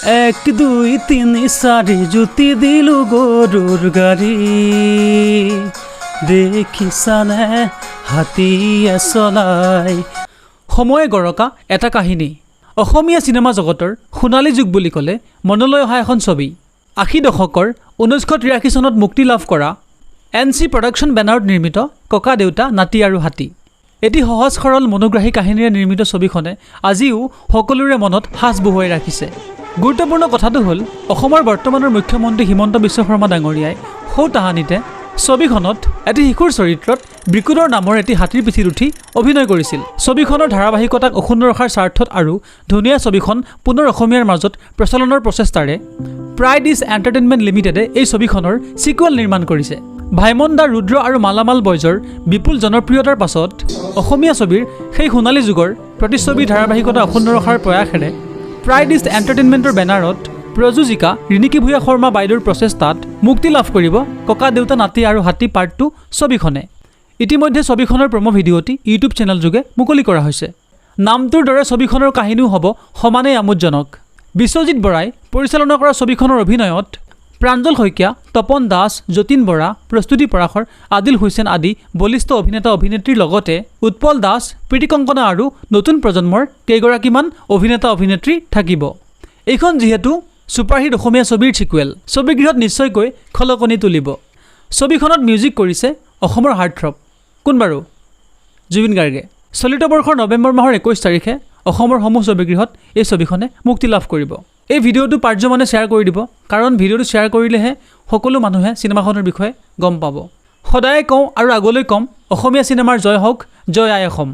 1 2 3 4 জুতি দিলু গৰুৰ গাড়ী দেখিছানে হাতীয়ে চলাই। সময়ে গৰকা এটা কাহিনী। অসমীয়া চিনেমা জগতৰ সোণালী যুগ বুলি ক'লে মনলৈ অহা এখন ছবি 80 দশকৰ 1983 চনত মুক্তি লাভ কৰা NC প্ৰডাকশ্যন বেনাৰত নিৰ্মিত ককা দেউতা নাতি আৰু হাতী। এটি সহজ সৰল মনোগ্ৰাহী কাহিনীৰে নিৰ্মিত ছবিখনে আজিও সকলোৰে মনত সাঁচ বহুৱাই ৰাখিছে। গুৰুত্বপূৰ্ণ কথাটো হ'ল অসমৰ বৰ্তমানৰ মুখ্যমন্ত্ৰী হিমন্ত বিশ্ব শৰ্মা ডাঙৰীয়াই সৌ তাহানিতে ছবিখনত এটি শিশুৰ চৰিত্ৰত ব্ৰিকুডৰ নামৰ এটি হাতীৰ পিঠিত উঠি অভিনয় কৰিছিল। ছবিখনৰ ধাৰাবাহিকতাক অক্ষুণ্ণ ৰখাৰ স্বাৰ্থত আৰু ধুনীয়া ছবিখন পুনৰ অসমীয়াৰ মাজত প্ৰচলনৰ প্ৰচেষ্টাৰে প্ৰাইড ইজ এণ্টাৰটেইনমেণ্ট লিমিটেডে এই ছবিখনৰ ছিকুৱেল নিৰ্মাণ কৰিছে। ভাইমন দা ৰুদ্ৰ আৰু মালামাল বয়জৰ বিপুল জনপ্ৰিয়তাৰ পাছত অসমীয়া ছবিৰ সেই সোণালী যুগৰ প্ৰতিচ্ছবি ধাৰাবাহিকতা অক্ষুণ্ণ ৰখাৰ প্ৰয়াসেৰে প্ৰাইড ইজ এণ্টাৰটেইনমেণ্টৰ বেনাৰত প্ৰযোজিকা ৰিণিকী ভূঞা শৰ্মা বাইদেউৰ প্ৰচেষ্টাত মুক্তি লাভ কৰিব ককা দেউতা নাতি আৰু হাতী পাৰ্ট 2 ছবিখনে। ইতিমধ্যে ছবিখনৰ প্ৰম' ভিডিঅ'টি ইউটিউব চেনেল যোগে মুকলি কৰা হৈছে। নামটোৰ দৰে ছবিখনৰ কাহিনীও হ'ব সমানেই আমোদজনক। বিশ্বজিৎ বৰাই পৰিচালনা কৰা ছবিখনৰ অভিনয়ত প্ৰাঞ্জল শইকীয়া, তপন দাস, যতীন বৰা, প্ৰস্তুতি পৰাশৰ, আদিল হুছেইন আদি বলিষ্ঠ অভিনেতা অভিনেত্ৰীৰ লগতে উৎপল দাস, প্ৰীতি কংকনা আৰু নতুন প্ৰজন্মৰ কেইগৰাকীমান অভিনেতা অভিনেত্ৰী থাকিব। এইখন যিহেতু ছুপাৰহিট অসমীয়া ছবিৰ ছিকুৱেল, ছবিগৃহত নিশ্চয়কৈ খলকনি তুলিব। ছবিখনত মিউজিক কৰিছে অসমৰ হাৰ্টথ্ৰব কোন বাৰু? জুবিন গাৰ্গে। চলিত বৰ্ষৰ নৱেম্বৰ মাহৰ 21 তাৰিখে অসমৰ সমূহ ছবিগৃহত এই ছবিখনে মুক্তি লাভ কৰিব। এই ভিডিঅ'টো পাৰ্যমানে শ্বেয়াৰ কৰি দিব, কাৰণ ভিডিঅ'টো শ্বেয়াৰ কৰিলেহে সকলো মানুহে চিনেমাখনৰ বিষয়ে গম পাব। সদায় কওঁ আৰু আগলৈ ক'ম, অসমীয়া চিনেমাৰ জয় হওক, জয় আই অসম।